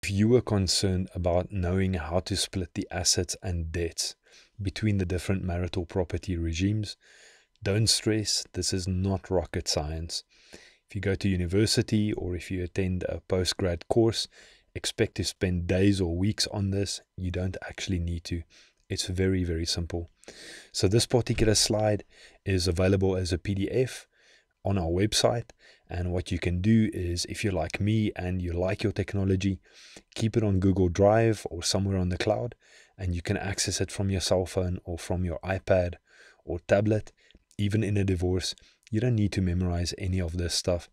If you were concerned about knowing how to split the assets and debts between the different marital property regimes, don't stress, this is not rocket science. If you go to university or if you attend a postgrad course, expect to spend days or weeks on this. You don't actually need to. It's very, very simple. So this particular slide is available as a PDF on our website. And what you can do is, if you're like me and you like your technology, keep it on Google Drive or somewhere on the cloud, and you can access it from your cell phone or from your iPad or tablet. Even in a divorce, you don't need to memorize any of this stuff.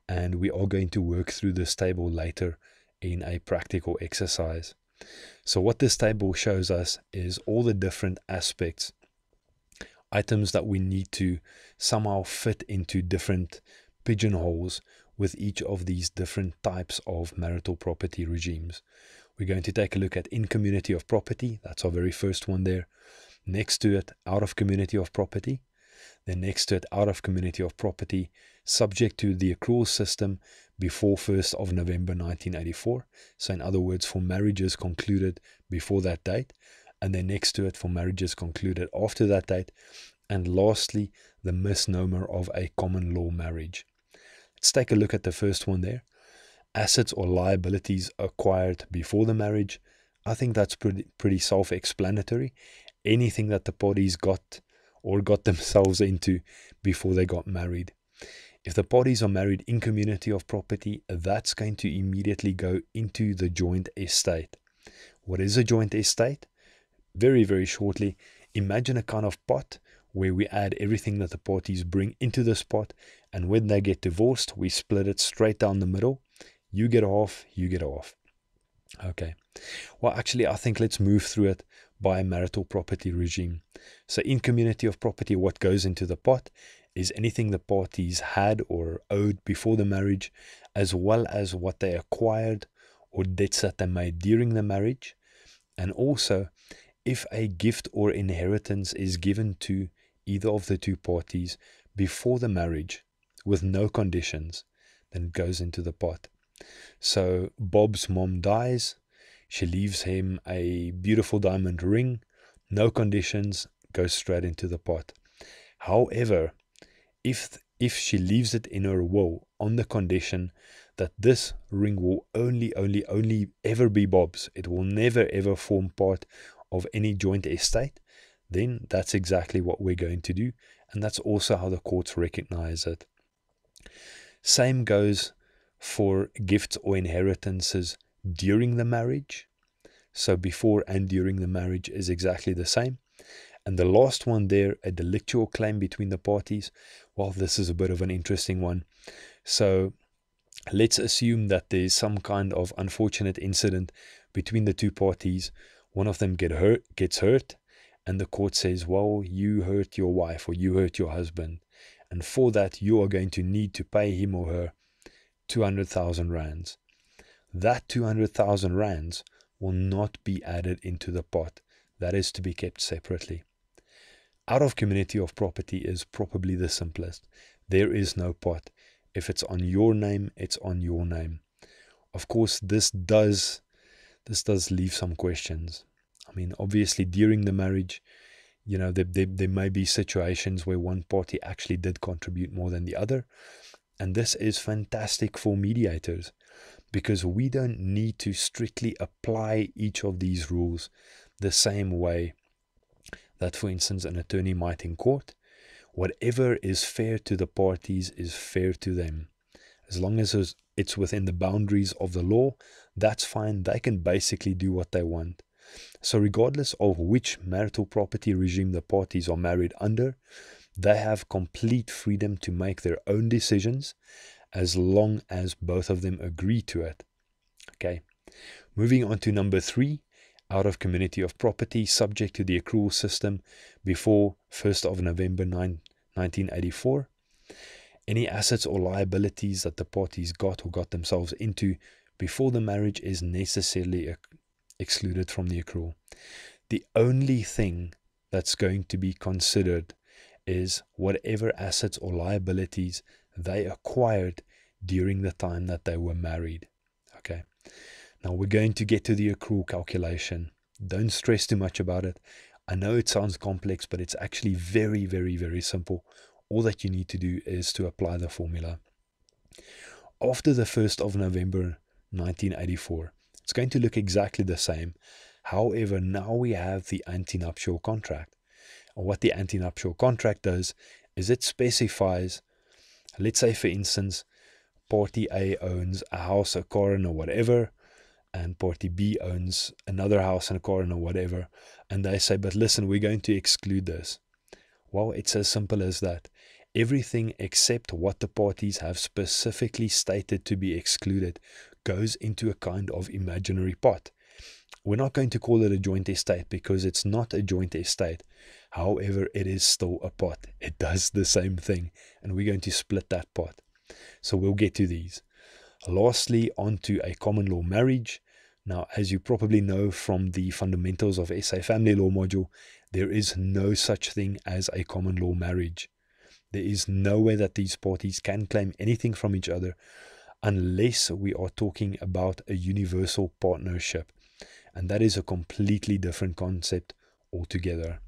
And we are going to work through this table later in a practical exercise. So what this table shows us is all the different aspects, items that we need to somehow fit into different pigeonholes with each of these different types of marital property regimes. We're going to take a look at in community of property. That's our very first one there. Next to it, out of community of property. Then next to it, out of community of property, subject to the accrual system before 1st of November 1984. So in other words, for marriages concluded before that date. And then next to it, for marriages concluded after that date. And lastly, the misnomer of a common law marriage. Let's take a look at the first one there. Assets or liabilities acquired before the marriage. I think that's pretty self-explanatory. Anything that the parties got or got themselves into before they got married. If the parties are married in community of property, that's going to immediately go into the joint estate. What is a joint estate? Very, very shortly, imagine a kind of pot where we add everything that the parties bring into this pot, and when they get divorced, we split it straight down the middle. You get half, you get half. Okay. Well, actually, I think let's move through it by marital property regime. So in community of property, what goes into the pot is anything the parties had or owed before the marriage, as well as what they acquired or debts that they made during the marriage. And also, if a gift or inheritance is given to either of the two parties before the marriage with no conditions, then it goes into the pot. So Bob's mom dies. She leaves him a beautiful diamond ring. No conditions, goes straight into the pot. However, if she leaves it in her will on the condition that this ring will only ever be Bob's, it will never ever form part of any joint estate, then that's exactly what we're going to do. And that's also how the courts recognize it. Same goes for gifts or inheritances during the marriage. So before and during the marriage is exactly the same. And the last one there, a delictual claim between the parties. Well, this is a bit of an interesting one. So let's assume that there's some kind of unfortunate incident between the two parties. One of them gets hurt, and the court says, well, you hurt your wife or you hurt your husband. And for that, you are going to need to pay him or her 200,000 rands. That 200,000 rands will not be added into the pot. That is to be kept separately. Out of community of property is probably the simplest. There is no pot. If it's on your name, it's on your name. Of course, this does leave some questions. I mean, obviously, during the marriage, you know, there may be situations where one party actually did contribute more than the other. And this is fantastic for mediators, because we don't need to strictly apply each of these rules the same way that, for instance, an attorney might in court. Whatever is fair to the parties is fair to them. As long as it's within the boundaries of the law, that's fine. They can basically do what they want. So regardless of which marital property regime the parties are married under, they have complete freedom to make their own decisions as long as both of them agree to it. Okay. Moving on to number 3, out of community of property, subject to the accrual system before 1st of November 1984. Any assets or liabilities that the parties got or got themselves into before the marriage is necessarily excluded from the accrual. The only thing that's going to be considered is whatever assets or liabilities they acquired during the time that they were married. Okay. Now we're going to get to the accrual calculation. Don't stress too much about it. I know it sounds complex, but it's actually very, very, very simple. All that you need to do is to apply the formula. After the 1st of November 1984, it's going to look exactly the same. However, now we have the antenuptial contract. And what the antenuptial contract does is it specifies, let's say for instance, party A owns a house, a car, and a whatever, and party B owns another house and a car and a whatever, and they say, but listen, we're going to exclude this. Well, it's as simple as that. Everything except what the parties have specifically stated to be excluded goes into a kind of imaginary pot. We're not going to call it a joint estate because it's not a joint estate. However, it is still a pot. It does the same thing, and we're going to split that pot. So we'll get to these. Lastly, on to a common law marriage. Now, as you probably know from the Fundamentals of SA Family Law module, there is no such thing as a common law marriage. There is no way that these parties can claim anything from each other unless we are talking about a universal partnership. And that is a completely different concept altogether.